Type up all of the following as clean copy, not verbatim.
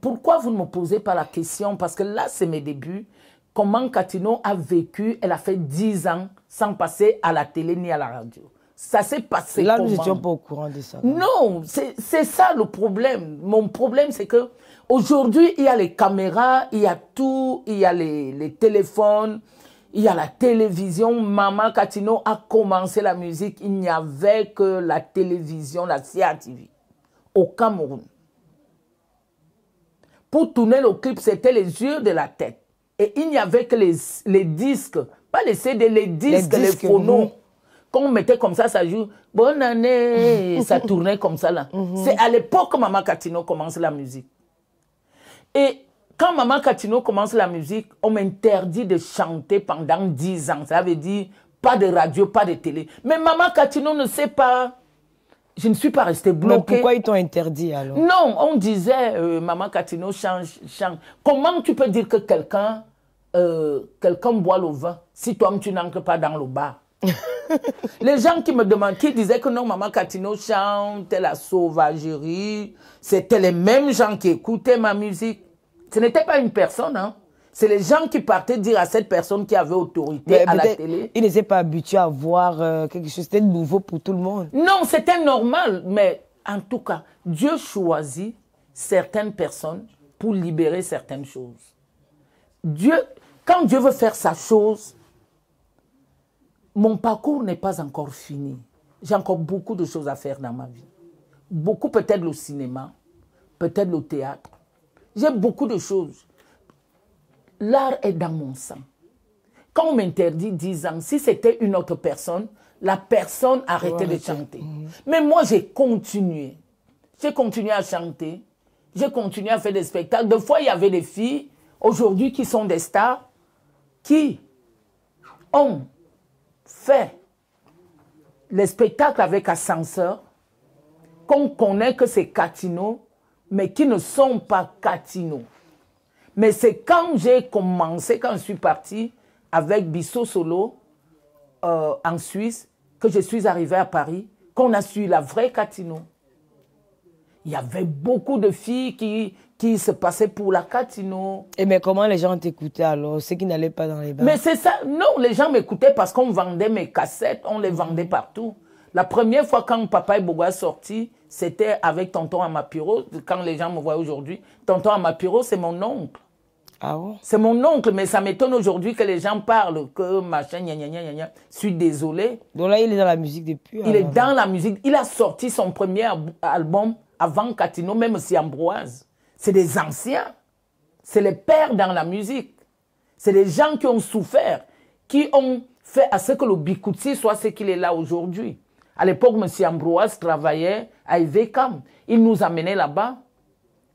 pourquoi vous ne me posez pas la question? Parce que là, c'est mes débuts. Comment Catino a vécu? Elle a fait 10 ans sans passer à la télé ni à la radio. Ça s'est passé là, comment? nous n'étions pas au courant de ça. Non, c'est ça le problème. Mon problème, c'est que aujourd'hui, il y a les caméras, il y a tout, il y a les téléphones, il y a la télévision. Maman Catino a commencé la musique, il n'y avait que la télévision, la CATV, au Cameroun. Pour tourner le clip, c'était les yeux de la tête. Et il n'y avait que les disques, pas les CD, les disques, les phonos. Quand on mettait comme ça joue. Bonne année, ça tournait comme ça là. C'est à l'époque que Maman Catino commence la musique. Et quand Maman Catino commence la musique, on m'interdit de chanter pendant 10 ans. Ça veut dire pas de radio, pas de télé. Mais Maman Catino ne sait pas. Je ne suis pas restée bloquée. Mais pourquoi ils t'ont interdit alors? Non, on disait, Maman Catino change. Comment tu peux dire que quelqu'un boit le vin si toi-même tu n'entres pas dans le bar? Les gens qui me demandent, qui disaient que non, Maman Catino chante la sauvagerie, c'était les mêmes gens qui écoutaient ma musique. Ce n'était pas une personne, hein. C'est les gens qui partaient dire à cette personne qui avait autorité à la télé. Ils n'étaient pas habitués à voir quelque chose, c'était nouveau pour tout le monde. Non, c'était normal, mais en tout cas, Dieu choisit certaines personnes pour libérer certaines choses. Quand Dieu veut faire sa chose, mon parcours n'est pas encore fini. J'ai encore beaucoup de choses à faire dans ma vie. Beaucoup, peut-être le cinéma, peut-être le théâtre. J'ai beaucoup de choses. L'art est dans mon sang. Quand on m'interdit 10 ans, si c'était une autre personne, la personne arrêtait de chanter. Mais moi, j'ai continué. J'ai continué à chanter. J'ai continué à faire des spectacles. Des fois, il y avait des filles, aujourd'hui, qui sont des stars, qui ont fait les spectacles avec ascenseur, qu'on connaît que c'est Catino, mais qui ne sont pas Catino. Mais c'est quand j'ai commencé, quand je suis partie avec Bissot Solo en Suisse, que je suis arrivée à Paris, qu'on a su la vraie Catino. Il y avait beaucoup de filles qui se passaient pour la Catino. Et mais comment les gens t'écoutaient alors? Ceux qui n'allaient pas dans les bars? Mais c'est ça. Non, les gens m'écoutaient parce qu'on vendait mes cassettes, on les vendait partout. La première fois quand Papa Ebogo est sorti, c'était avec Tonton Amapiro. Quand les gens me voient aujourd'hui, Tonton Amapiro, c'est mon oncle. Ah bon? C'est mon oncle, mais ça m'étonne aujourd'hui que les gens parlent que machin, gna gna gna gna. Je suis désolé. Donc là, il est dans la musique depuis. Il est dans la musique. Il a sorti son premier album avant Catino, même si Ambroise. C'est des anciens. C'est les pères dans la musique. C'est des gens qui ont souffert, qui ont fait à ce que le Bikutsi soit ce qu'il est là aujourd'hui. À l'époque, M. Ambroise travaillait à Ivekam. Il nous amenait là-bas.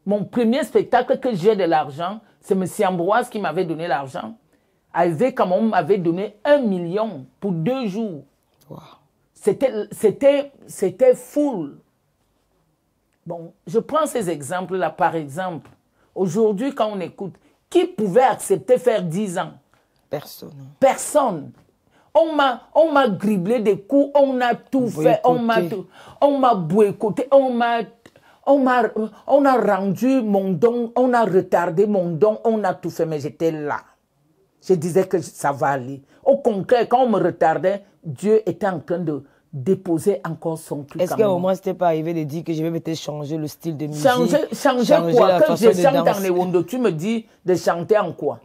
Mon premier spectacle que j'ai de l'argent, c'est M. Ambroise qui m'avait donné l'argent. À Ivekam, on m'avait donné 1 million pour 2 jours. Wow. C'était full. Bon, je prends ces exemples-là, par exemple. Aujourd'hui, quand on écoute, qui pouvait accepter faire 10 ans? Personne. Personne. On m'a criblé des coups, on a tout fait, on m'a boycotté, on a rendu mon don, on a retardé mon don, on a tout fait, mais j'étais là. Je disais que ça va aller. Au contraire, quand on me retardait, Dieu était en train de déposer encore son truc. Est-ce qu'à un moment, c'était pas arrivé de dire que je vais peut-être changer le style de musique? Changer quoi? Que je chante en Ewondo, tu me dis de chanter en quoi?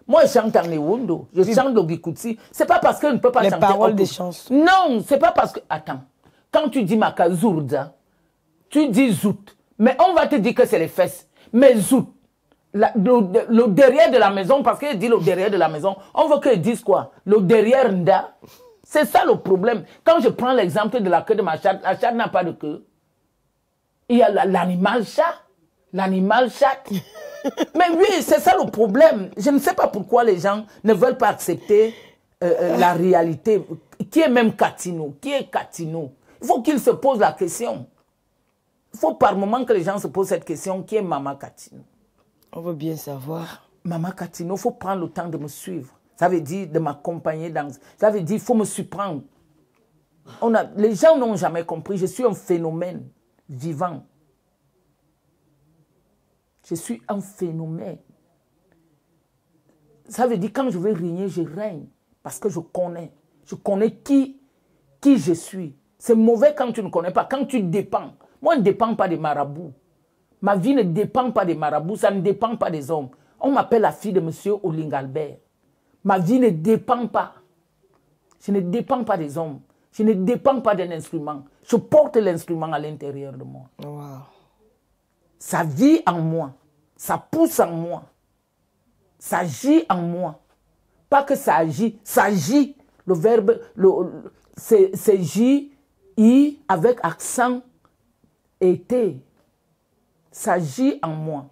Moi, je chante en Ewondo, je chante le Gikutsi. C'est pas parce que je ne peux pas chanter. Les paroles des chansons. Non, c'est pas parce que... Attends, quand tu dis Makazourda, tu dis Zout. Mais on va te dire que c'est les fesses. Mais Zout, le derrière de la maison, parce qu'il dit le derrière de la maison, on veut qu'ils disent quoi? Le derrière Nda. C'est ça le problème. Quand je prends l'exemple de la queue de ma chatte, la chatte n'a pas de queue. Il y a l'animal chat. L'animal chatte. Mais oui, c'est ça le problème. Je ne sais pas pourquoi les gens ne veulent pas accepter la réalité. Qui est même Catino? Qui est Catino? Il faut qu'ils se posent la question. Il faut par moment que les gens se posent cette question. Qui est Maman Catino? On veut bien savoir. Maman Catino, il faut prendre le temps de me suivre. Ça veut dire de m'accompagner dans... Ça veut dire qu'il faut me surprendre. Les gens n'ont jamais compris. Je suis un phénomène vivant. Je suis un phénomène. Ça veut dire quand je veux régner, je règne. Parce que je connais. Je connais qui je suis. C'est mauvais quand tu ne connais pas, quand tu dépends. Moi, je ne dépends pas des marabouts. Ma vie ne dépend pas des marabouts, ça ne dépend pas des hommes. On m'appelle la fille de M. Olingalbert. Ma vie ne dépend pas. Je ne dépends pas des hommes. Je ne dépends pas d'un instrument. Je porte l'instrument à l'intérieur de moi. Wow. Ça vit en moi. Ça pousse en moi. Ça agit en moi. Pas que ça agit. Ça agit. Le verbe, c'est J-I avec accent été. Ça agit en moi.